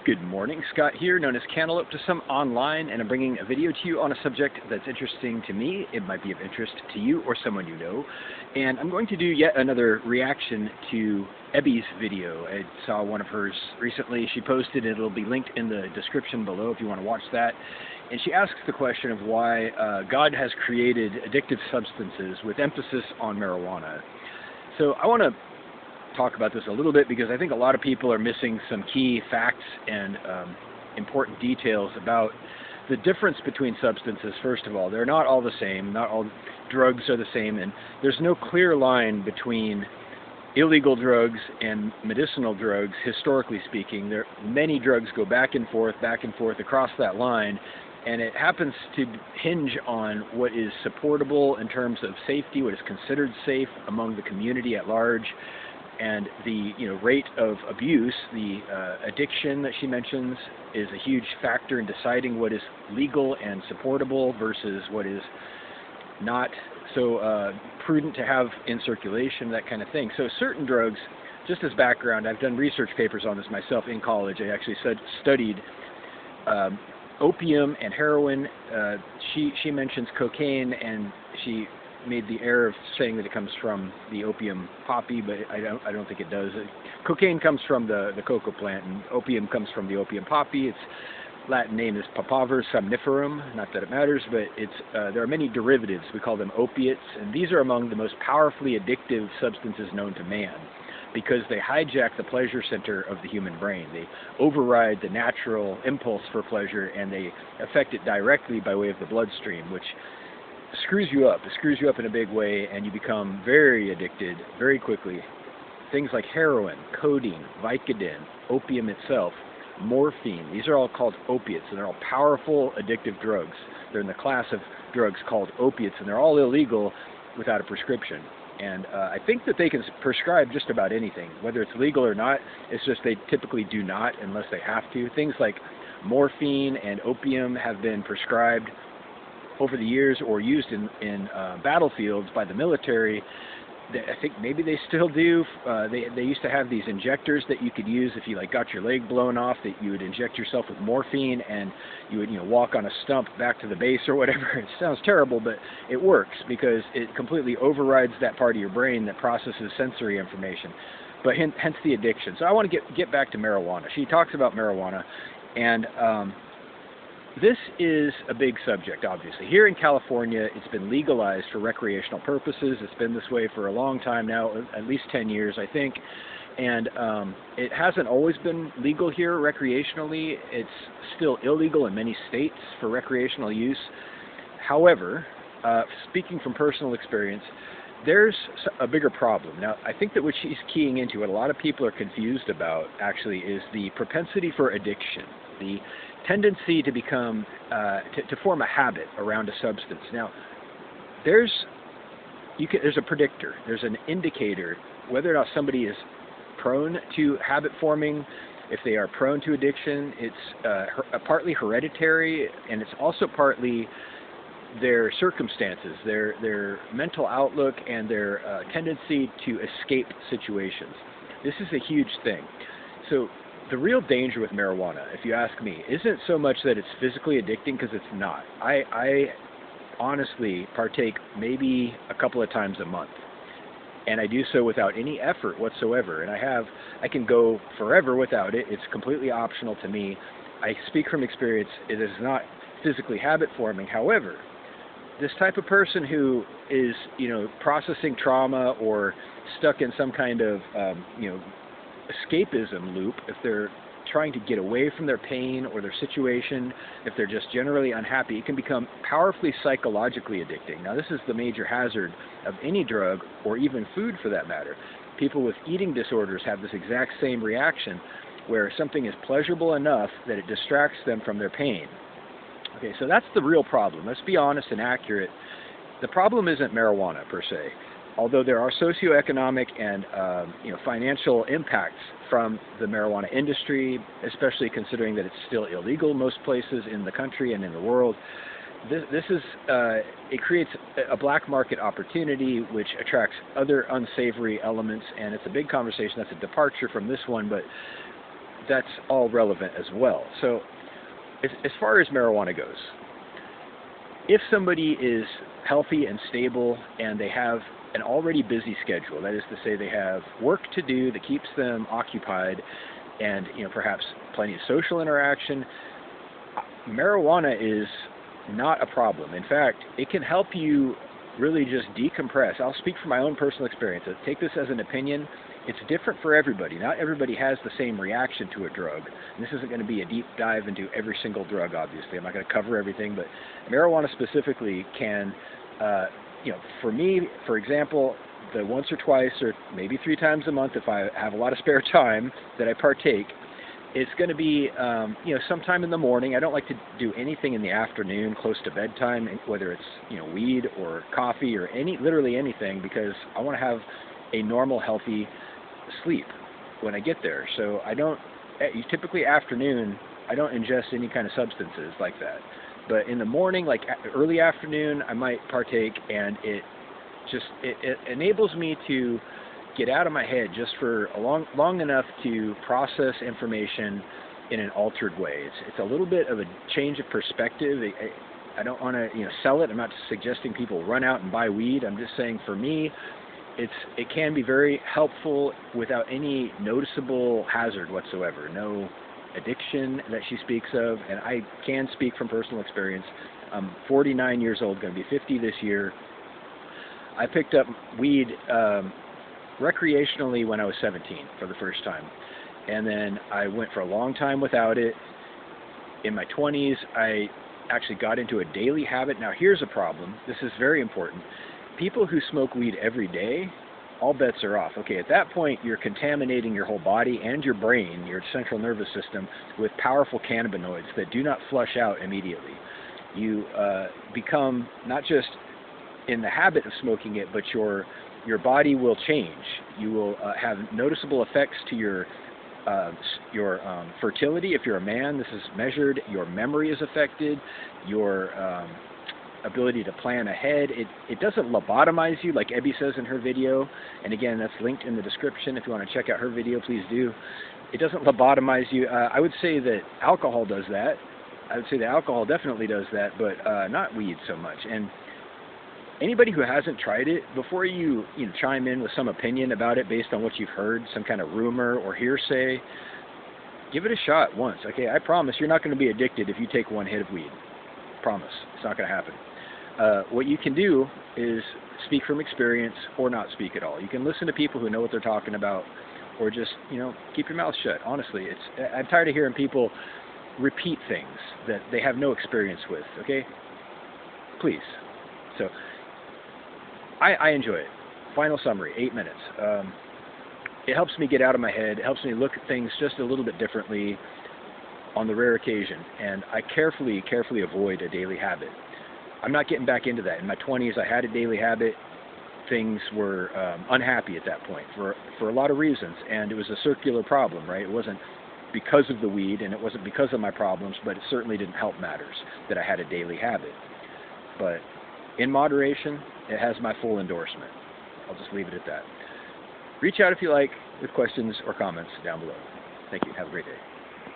Good morning, Scott here, known as Cantaloupe to some online, and I'm bringing a video to you on a subject that's interesting to me. It might be of interest to you or someone you know. And I'm going to do yet another reaction to Ebby's video. I saw one of hers recently. She posted it. It'll be linked in the description below if you want to watch that. And she asks the question of why God has created addictive substances with emphasis on marijuana. So I want to talk about this a little bit because I think a lot of people are missing some key facts and important details about the difference between substances. First of all, they're not all the same. Not all drugs are the same, and there's no clear line between illegal drugs and medicinal drugs, historically speaking. Many drugs go back and forth across that line, and it happens to hinge on what is supportable in terms of safety, what is considered safe among the community at large, and the rate of abuse. The addiction that she mentions is a huge factor in deciding what is legal and supportable versus what is not so prudent to have in circulation, that kind of thing. So certain drugs, just as background, I've done research papers on this myself in college. I actually studied opium and heroin. She mentions cocaine, and she made the error of saying that it comes from the opium poppy, but I don't think it does. Cocaine comes from the cocoa plant, and opium comes from the opium poppy. Its Latin name is Papaver somniferum. Not that it matters, but there are many derivatives. We call them opiates, and these are among the most powerfully addictive substances known to man, because they hijack the pleasure center of the human brain. They override the natural impulse for pleasure, and they affect it directly by way of the bloodstream, which screws you up. It screws you up in a big way, and you become very addicted very quickly. Things like heroin, codeine, Vicodin, opium itself, morphine, these are all called opiates, and they're all powerful addictive drugs. They're in the class of drugs called opiates, and they're all illegal without a prescription. And I think that they can prescribe just about anything, whether it's legal or not. It's just they typically do not unless they have to. Things like morphine and opium have been prescribed over the years or used in battlefields by the military. I think maybe they still do. They used to have these injectors that you could use if you got your leg blown off, that you would inject yourself with morphine, and you would walk on a stump back to the base or whatever. It sounds terrible, but it works because it completely overrides that part of your brain that processes sensory information. But hence the addiction. So I want to get back to marijuana. She talks about marijuana, and this is a big subject, obviously. Here in California, it's been legalized for recreational purposes. It's been this way for a long time now, at least 10 years, I think. And it hasn't always been legal here recreationally. It's still illegal in many states for recreational use. However, speaking from personal experience, there's a bigger problem. Now, I think that what she's keying into, what a lot of people are confused about, actually, is the propensity for addiction, the tendency to become, to form a habit around a substance. Now, there's a predictor, there's an indicator, whether or not somebody is prone to habit forming. If they are prone to addiction, it's partly hereditary, and it's also partly their circumstances, their mental outlook, and their tendency to escape situations. This is a huge thing. So the real danger with marijuana, if you ask me, isn't so much that it's physically addicting, because it's not. I honestly partake maybe a couple of times a month, and I do so without any effort whatsoever, and I can go forever without it. It's completely optional to me. I speak from experience. It is not physically habit forming. However, this type of person who is processing trauma or stuck in some kind of escapism loop, if they're trying to get away from their pain or their situation, if they're just generally unhappy, it can become powerfully psychologically addicting. Now, this is the major hazard of any drug, or even food for that matter. People with eating disorders have this exact same reaction, where something is pleasurable enough that it distracts them from their pain. Okay, so that's the real problem. Let's be honest and accurate. The problem isn't marijuana per se, although there are socioeconomic and financial impacts from the marijuana industry, especially considering that it's still illegal in most places in the country and in the world. It creates a black market opportunity which attracts other unsavory elements, and it's a big conversation. That's a departure from this one, but that's all relevant as well. So as far as marijuana goes, if somebody is healthy and stable and they have an already busy schedule, that is to say they have work to do that keeps them occupied and perhaps plenty of social interaction, marijuana is not a problem. In fact, it can help you really just decompress. I'll speak from my own personal experience. Take this as an opinion. It's different for everybody. Not everybody has the same reaction to a drug. And this isn't going to be a deep dive into every single drug, obviously. I'm not going to cover everything, but marijuana specifically can, for me, for example, the once or twice or maybe 3 times a month, if I have a lot of spare time that I partake, it's going to be, sometime in the morning. I don't like to do anything in the afternoon close to bedtime, whether it's, weed or coffee or literally anything, because I want to have a normal, healthy sleep when I get there. So typically afternoon, I don't ingest any kind of substances like that. But in the morning, like early afternoon, I might partake, and it enables me to get out of my head just for long enough to process information in an altered way. It's a little bit of a change of perspective. I don't want to sell it. I'm not suggesting people run out and buy weed. I'm just saying for me, it can be very helpful without any noticeable hazard whatsoever. No addiction that she speaks of, and I can speak from personal experience. I'm 49 years old, going to be 50 this year. I picked up weed recreationally when I was 17 for the first time, and then I went for a long time without it. In my 20s, I actually got into a daily habit. Now here's a problem. This is very important. People who smoke weed every day, all bets are off. Okay, at that point, you're contaminating your whole body and your brain, your central nervous system, with powerful cannabinoids that do not flush out immediately. You become not just in the habit of smoking it, but your body will change. You will have noticeable effects to your fertility. If you're a man, this is measured. Your memory is affected. Your ability to plan ahead. It doesn't lobotomize you like Ebby says in her video, and again, that's linked in the description. If you want to check out her video, please do. It doesn't lobotomize you. I would say that alcohol does that. I would say that alcohol definitely does that, but not weed so much. And anybody who hasn't tried it, before you chime in with some opinion about it based on what you've heard, some kind of rumor or hearsay, give it a shot once. Okay, I promise you're not going to be addicted if you take one hit of weed. Promise, it's not going to happen. What you can do is speak from experience or not speak at all. You can listen to people who know what they're talking about, or just keep your mouth shut. Honestly, I'm tired of hearing people repeat things that they have no experience with. Okay, please. So I enjoy it. Final summary, 8 minutes. It helps me get out of my head. It helps me look at things just a little bit differently on the rare occasion, and I carefully avoid a daily habit. I'm not getting back into that. In my 20s, I had a daily habit. Things were unhappy at that point for a lot of reasons, and it was a circular problem, right? It wasn't because of the weed, and it wasn't because of my problems, but it certainly didn't help matters that I had a daily habit. But in moderation, it has my full endorsement. I'll just leave it at that. Reach out if you like with questions or comments down below. Thank you. Have a great day.